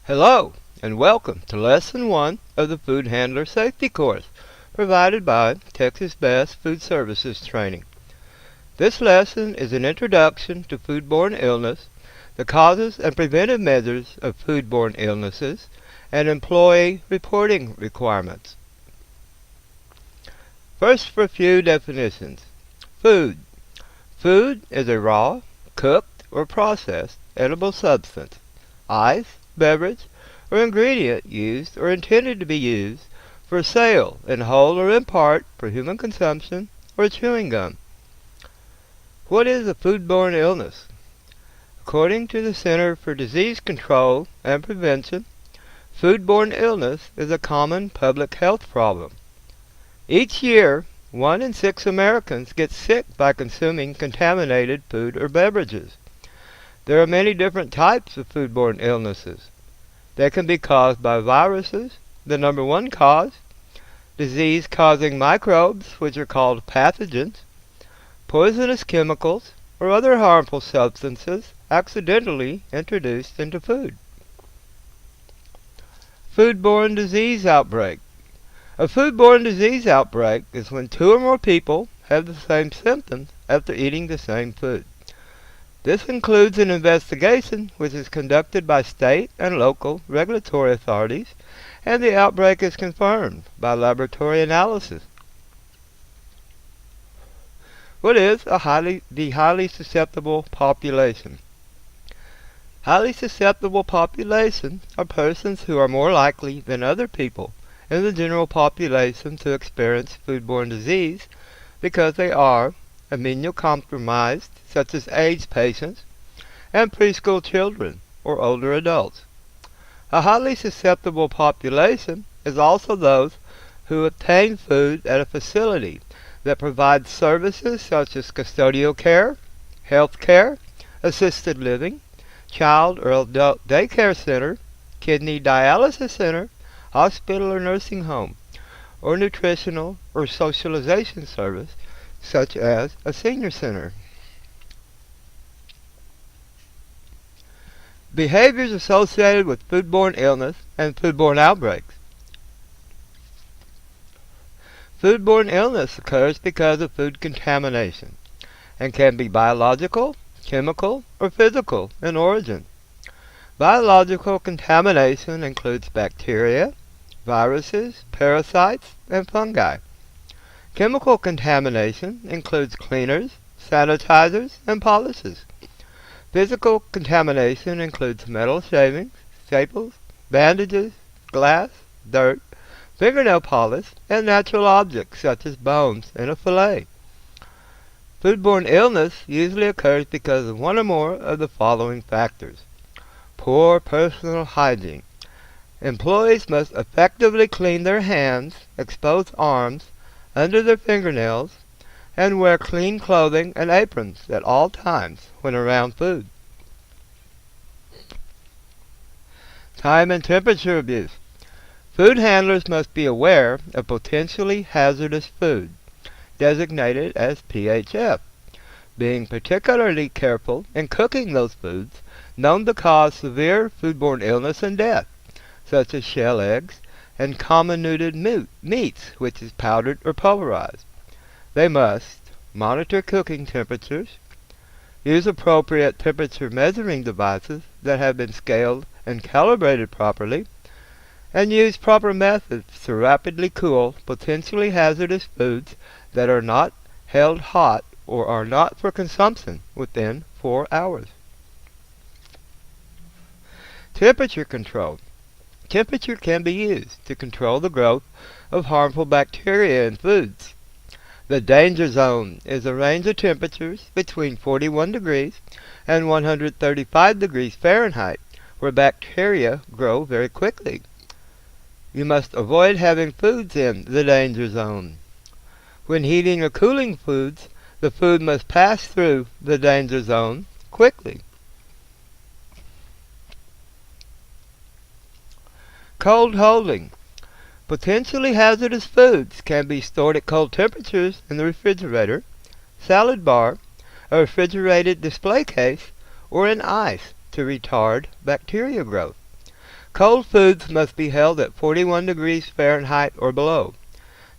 Hello, and welcome to Lesson 1 of the Food Handler Safety Course, provided by Texas Best Food Services Training. This lesson is an introduction to foodborne illness, the causes and preventive measures of foodborne illnesses, and employee reporting requirements. First, for a few definitions. Food. Food is a raw, cooked, or processed edible substance, ice, beverage, or ingredient used or intended to be used for sale in whole or in part for human consumption or chewing gum. What is a foodborne illness? According to the Center for Disease Control and Prevention, foodborne illness is a common public health problem. Each year, 1 in 6 Americans get sick by consuming contaminated food or beverages. There are many different types of foodborne illnesses. They can be caused by viruses, the number one cause, disease-causing microbes, which are called pathogens, poisonous chemicals, or other harmful substances accidentally introduced into food. Foodborne disease outbreak. A foodborne disease outbreak is when 2 or more people have the same symptoms after eating the same food. This includes an investigation which is conducted by state and local regulatory authorities, and the outbreak is confirmed by laboratory analysis. What is the highly susceptible population? Highly susceptible population are persons who are more likely than other people in the general population to experience foodborne disease because they are immunocompromised, such as AIDS patients, and preschool children or older adults. A highly susceptible population is also those who obtain food at a facility that provides services such as custodial care, health care, assisted living, child or adult daycare center, kidney dialysis center, hospital or nursing home, or nutritional or socialization service such as a senior center. Behaviors associated with foodborne illness and foodborne outbreaks. Foodborne illness occurs because of food contamination and can be biological, chemical, or physical in origin. Biological contamination includes bacteria, viruses, parasites, and fungi. Chemical contamination includes cleaners, sanitizers, and polishes. Physical contamination includes metal shavings, staples, bandages, glass, dirt, fingernail polish, and natural objects such as bones in a fillet. Foodborne illness usually occurs because of one or more of the following factors. Poor personal hygiene. Employees must effectively clean their hands, exposed arms, under their fingernails, and wear clean clothing and aprons at all times when around food. Time and temperature abuse. Food handlers must be aware of potentially hazardous food, designated as PHF, being particularly careful in cooking those foods known to cause severe foodborne illness and death, such as shell eggs and comminuted meats, which is powdered or pulverized. They must monitor cooking temperatures, use appropriate temperature measuring devices that have been scaled and calibrated properly, and use proper methods to rapidly cool potentially hazardous foods that are not held hot or are not for consumption within 4 hours. Temperature control. Temperature can be used to control the growth of harmful bacteria in foods. The danger zone is a range of temperatures between 41 degrees and 135 degrees Fahrenheit, where bacteria grow very quickly. You must avoid having foods in the danger zone. When heating or cooling foods, the food must pass through the danger zone quickly. Cold holding. Potentially hazardous foods can be stored at cold temperatures in the refrigerator, salad bar, a refrigerated display case, or in ice to retard bacteria growth. Cold foods must be held at 41 degrees Fahrenheit or below.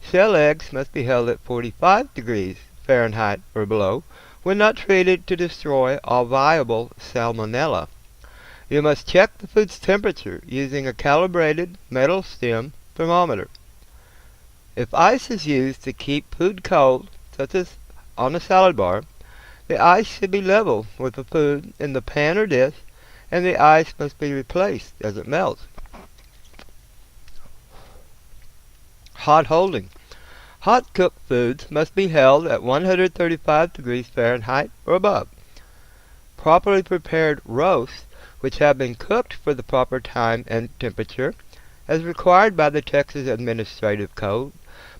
Shell eggs must be held at 45 degrees Fahrenheit or below when not treated to destroy all viable salmonella. You must check the food's temperature using a calibrated metal stem thermometer. If ice is used to keep food cold, such as on a salad bar, the ice should be level with the food in the pan or dish, and the ice must be replaced as it melts. Hot holding. Hot cooked foods must be held at 135 degrees Fahrenheit or above. Properly prepared roasts, which have been cooked for the proper time and temperature, as required by the Texas Administrative Code,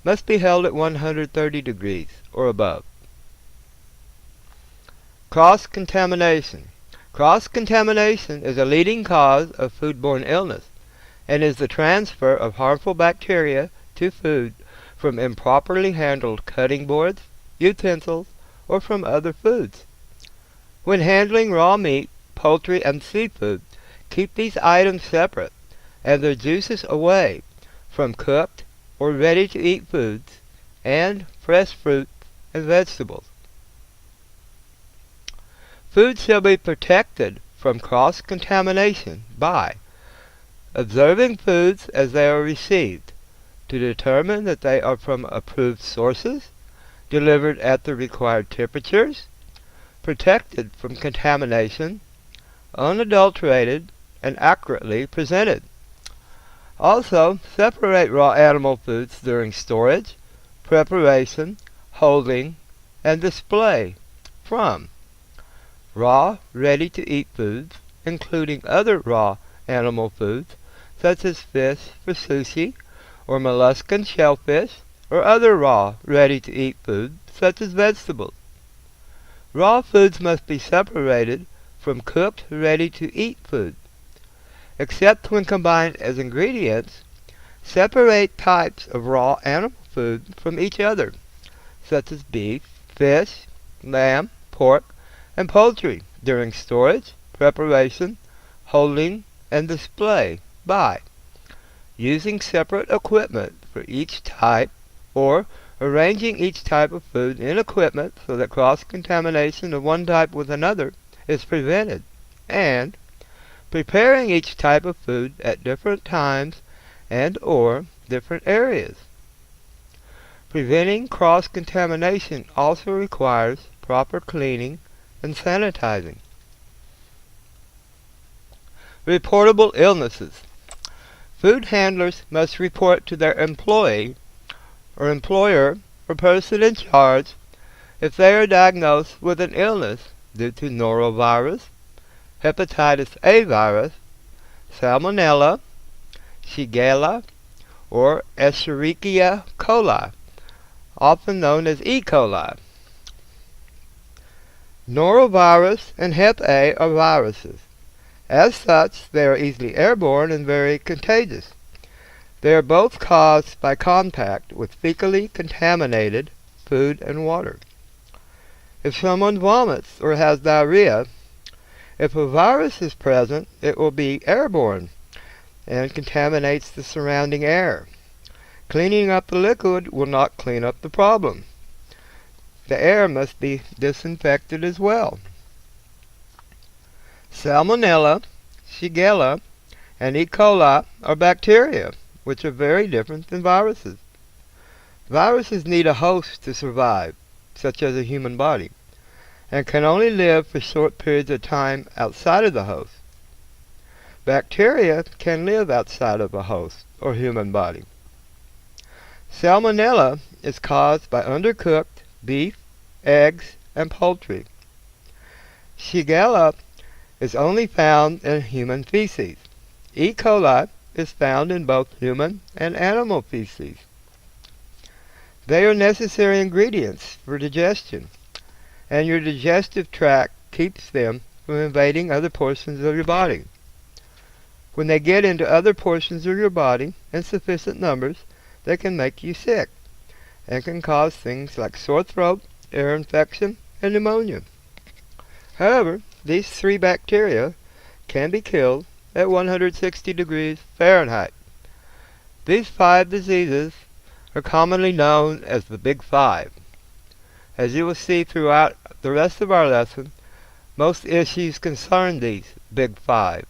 must be held at 130 degrees or above. Cross-contamination. Cross-contamination is a leading cause of foodborne illness and is the transfer of harmful bacteria to food from improperly handled cutting boards, utensils, or from other foods. When handling raw meat, poultry, and seafood, keep these items separate and their juices away from cooked or ready-to-eat foods and fresh fruit and vegetables. Food shall be protected from cross-contamination by observing foods as they are received to determine that they are from approved sources, delivered at the required temperatures, protected from contamination, unadulterated, and accurately presented. Also, separate raw animal foods during storage, preparation, holding, and display from raw, ready-to-eat foods, including other raw animal foods, such as fish for sushi, or molluscan shellfish, or other raw, ready-to-eat foods, such as vegetables. Raw foods must be separated from cooked, ready-to-eat food. Except when combined as ingredients, separate types of raw animal food from each other, such as beef, fish, lamb, pork, and poultry during storage, preparation, holding, and display by using separate equipment for each type or arranging each type of food in equipment so that cross-contamination of one type with another is prevented, and preparing each type of food at different times and or different areas. Preventing cross-contamination also requires proper cleaning and sanitizing. Reportable illnesses. Food handlers must report to their employee or employer or person in charge if they are diagnosed with an illness due to norovirus, hepatitis A virus, salmonella, shigella, or Escherichia coli, often known as E. coli. Norovirus and Hep A are viruses. As such, they are easily airborne and very contagious. They are both caused by contact with fecally contaminated food and water. If someone vomits or has diarrhea, if a virus is present, it will be airborne and contaminates the surrounding air. Cleaning up the liquid will not clean up the problem. The air must be disinfected as well. Salmonella, Shigella, and E. coli are bacteria, which are very different than viruses. Viruses need a host to survive, such as a human body, and can only live for short periods of time outside of the host. Bacteria can live outside of a host or human body. Salmonella is caused by undercooked beef, eggs, and poultry. Shigella is only found in human feces. E. coli is found in both human and animal feces. They are necessary ingredients for digestion, and your digestive tract keeps them from invading other portions of your body. When they get into other portions of your body in sufficient numbers, they can make you sick and can cause things like sore throat, ear infection, and pneumonia. However, these three bacteria can be killed at 160 degrees Fahrenheit. These 5 diseases are commonly known as the Big Five. As you will see throughout the rest of our lesson, most issues concern these Big Five.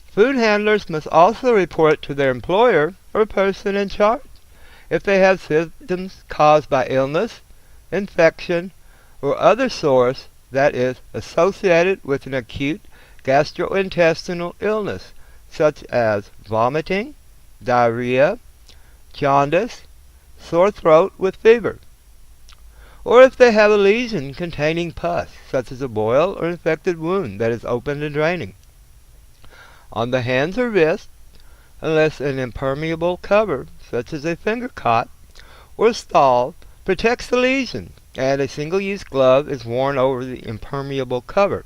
Food handlers must also report to their employer or person in charge if they have symptoms caused by illness, infection, or other source that is associated with an acute gastrointestinal illness, such as vomiting, diarrhea, jaundice, sore throat with fever, or if they have a lesion containing pus, such as a boil or infected wound that is open and draining on the hands or wrists, unless an impermeable cover, such as a finger cot or stall, protects the lesion, and a single-use glove is worn over the impermeable cover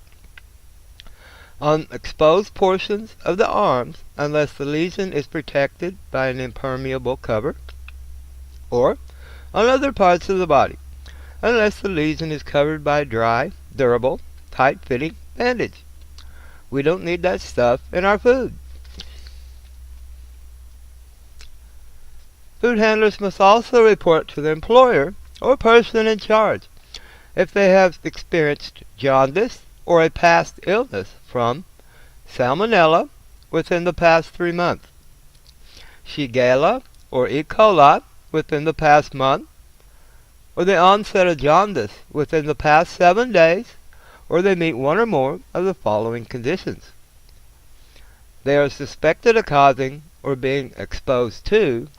on exposed portions of the arms, unless the lesion is protected by an impermeable cover, or on other parts of the body, unless the lesion is covered by a dry, durable, tight-fitting bandage. We don't need that stuff in our food. Food handlers must also report to the employer or person in charge if they have experienced jaundice or a past illness from Salmonella within the past 3 months, Shigella or E. coli within the past month, or the onset of jaundice within the past 7 days, or they meet one or more of the following conditions. They are suspected of causing or being exposed to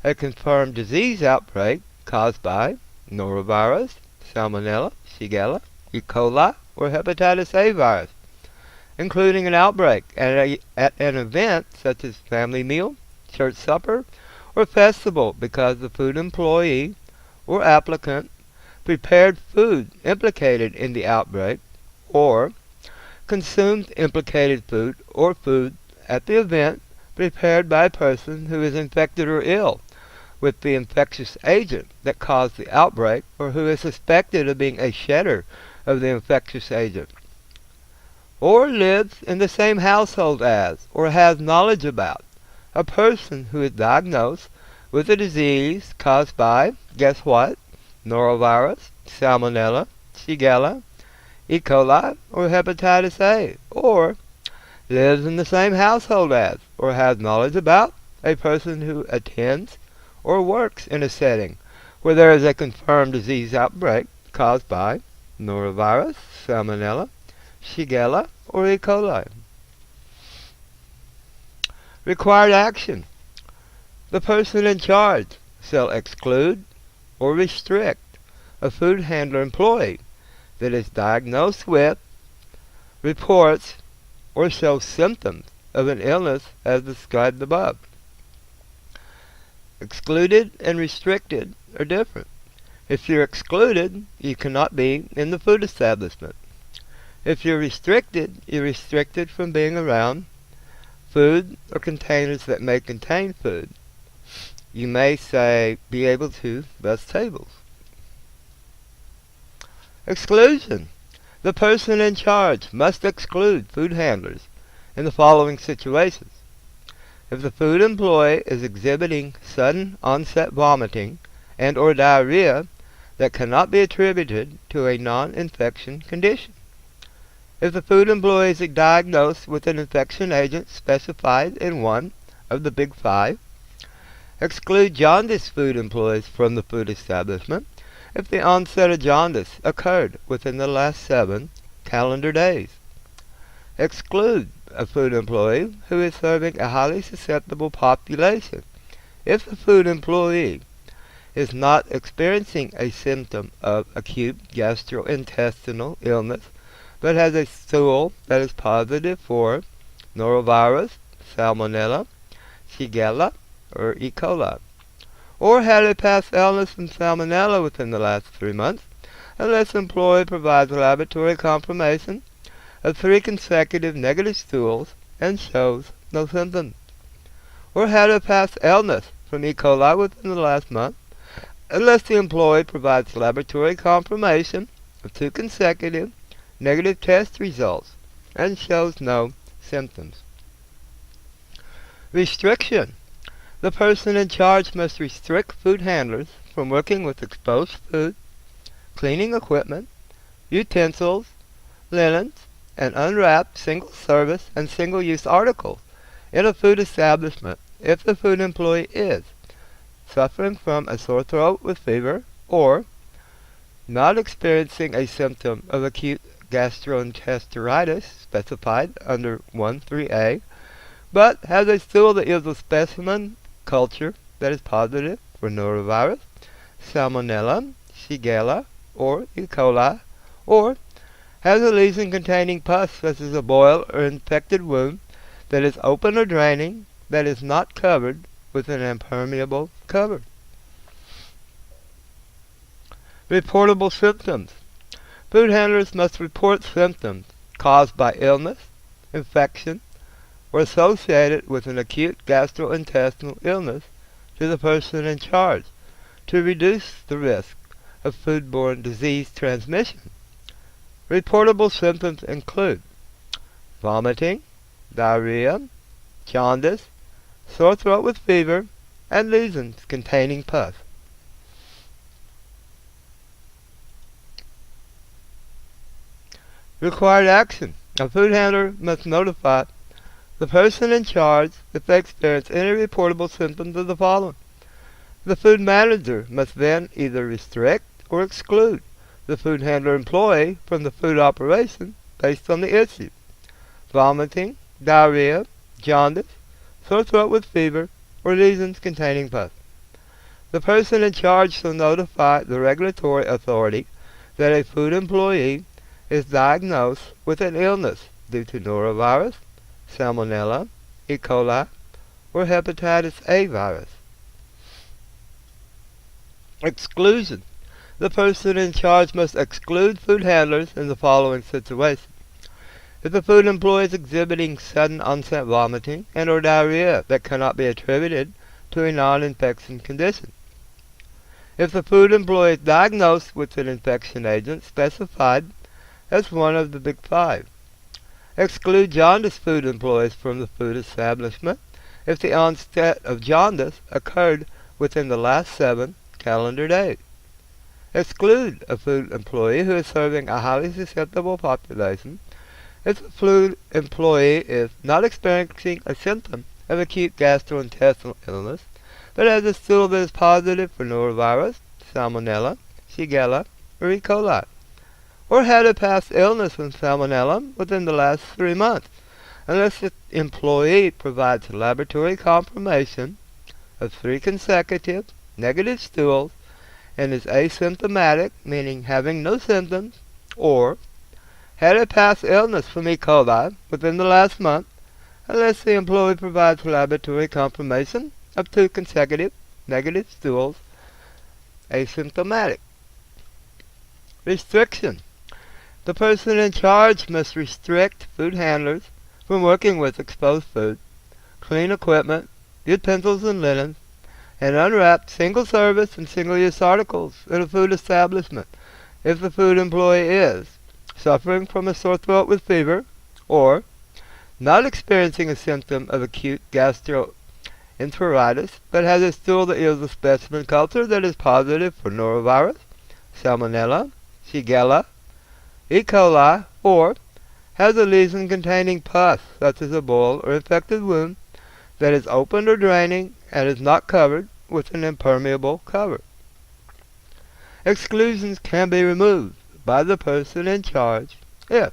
a confirmed disease outbreak caused by norovirus, Salmonella, Shigella, E. coli, or hepatitis A virus, including an outbreak at an event such as family meal, church supper, or festival because the food employee or applicant prepared food implicated in the outbreak, or consumed implicated food or food at the event prepared by a person who is infected or ill with the infectious agent that caused the outbreak, or who is suspected of being a shedder of the infectious agent, or lives in the same household as, or has knowledge about, a person who is diagnosed with a disease caused by, guess what, norovirus, Salmonella, Shigella, E. coli, or hepatitis A, or lives in the same household as, or has knowledge about, a person who attends or works in a setting where there is a confirmed disease outbreak caused by norovirus, Salmonella, Shigella, or E. coli. Required action. The person in charge shall exclude or restrict a food handler employee that is diagnosed with, reports, or shows symptoms of an illness as described above. Excluded and restricted are different. If you're excluded, you cannot be in the food establishment. If you're restricted from being around food or containers that may contain food. You may say, be able to bus tables. Exclusion. The person in charge must exclude food handlers in the following situations. If the food employee is exhibiting sudden onset vomiting and or diarrhea that cannot be attributed to a non-infection condition. If the food employee is diagnosed with an infection agent specified in one of the Big Five. Exclude jaundice food employees from the food establishment if the onset of jaundice occurred within the last 7 calendar days. Exclude a food employee who is serving a highly susceptible population if the food employee is not experiencing a symptom of acute gastrointestinal illness but has a stool that is positive for norovirus, Salmonella, Shigella, or E. coli, or had a past illness from Salmonella within the last 3 months, unless the employee provides laboratory confirmation of 3 consecutive negative stools and shows no symptoms, or had a past illness from E. coli within the last month, unless the employee provides laboratory confirmation of 2 consecutive negative test results and shows no symptoms. Restriction. The person in charge must restrict food handlers from working with exposed food, cleaning equipment, utensils, linens, and unwrapped single-service and single-use articles in a food establishment if the food employee is suffering from a sore throat with fever or not experiencing a symptom of acute gastroenteritis specified under 1.3a, but has a stool that yields a specimen culture that is positive for norovirus, salmonella, shigella, or E. coli, or has a lesion containing pus such as a boil or infected wound that is open or draining that is not covered with an impermeable cover. Reportable symptoms. Food handlers must report symptoms caused by illness, infection, or associated with an acute gastrointestinal illness to the person in charge to reduce the risk of foodborne disease transmission. Reportable symptoms include vomiting, diarrhea, jaundice, sore throat with fever, and lesions containing pus. Required action. A food handler must notify the person in charge if they experience any reportable symptoms of the following. The food manager must then either restrict or exclude the food handler employee from the food operation based on the issue. Vomiting, diarrhea, jaundice, sore throat with fever, or lesions containing pus. The person in charge shall notify the regulatory authority that a food employee is diagnosed with an illness due to norovirus, salmonella, E. coli, or hepatitis A virus. Exclusion. The person in charge must exclude food handlers in the following situations. If the food employee is exhibiting sudden onset vomiting and or diarrhea that cannot be attributed to a non-infection condition. If the food employee is diagnosed with an infection agent specified as one of the big five. Exclude jaundice food employees from the food establishment if the onset of jaundice occurred within the last 7 calendar days. Exclude a food employee who is serving a highly susceptible population if the food employee is not experiencing a symptom of acute gastrointestinal illness, but has a stool that is positive for norovirus, salmonella, shigella, or E. coli, or had a past illness with salmonella within the last 3 months, unless the employee provides laboratory confirmation of 3 consecutive negative stools and is asymptomatic, meaning having no symptoms, or had a past illness from E. coli within the last month, unless the employee provides laboratory confirmation of 2 consecutive negative stools, asymptomatic. Restriction. The person in charge must restrict food handlers from working with exposed food, clean equipment, utensils and linens, and unwrapped single-service and single-use articles in a food establishment if the food employee is suffering from a sore throat with fever or not experiencing a symptom of acute gastroenteritis but has a stool that yields a specimen culture that is positive for norovirus, salmonella, shigella, E. coli, or has a lesion containing pus such as a boil or infected wound that is open or draining and is not covered with an impermeable cover. Exclusions can be removed by the person in charge if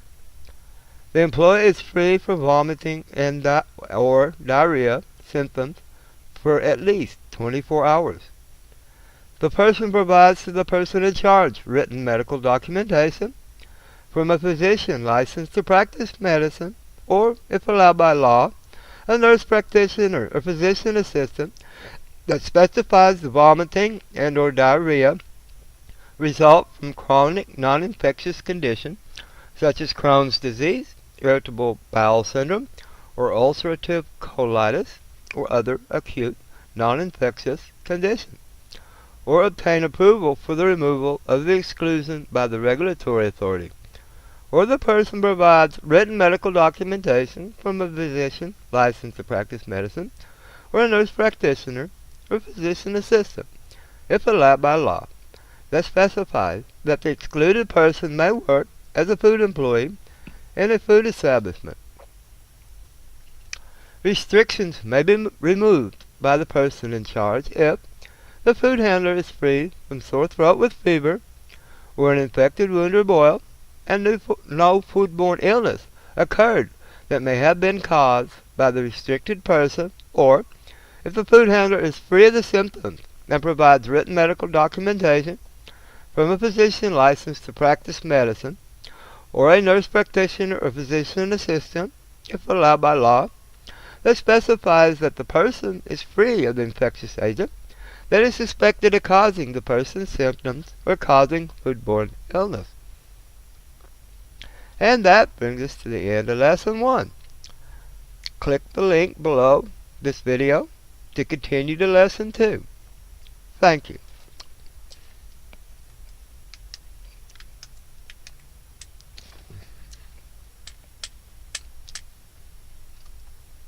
the employee is free from vomiting and or diarrhea symptoms for at least 24 hours. The person provides to the person in charge written medical documentation from a physician licensed to practice medicine, or, if allowed by law, a nurse practitioner or physician assistant that specifies the vomiting and or diarrhea result from chronic non-infectious condition such as Crohn's disease, irritable bowel syndrome, or ulcerative colitis, or other acute non-infectious condition, or obtain approval for the removal of the exclusion by the regulatory authority, or the person provides written medical documentation from a physician licensed to practice medicine, or a nurse practitioner, or physician assistant, if allowed by law, that specifies that the excluded person may work as a food employee in a food establishment. Restrictions may be removed by the person in charge if the food handler is free from sore throat with fever, or an infected wound or boil, and no foodborne illness occurred that may have been caused by the restricted person, or if the food handler is free of the symptoms and provides written medical documentation from a physician licensed to practice medicine, or a nurse practitioner or physician assistant, if allowed by law, that specifies that the person is free of the infectious agent that is suspected of causing the person's symptoms or causing foodborne illness. And that brings us to the end of Lesson 1. Click the link below this video to continue to Lesson 2. Thank you.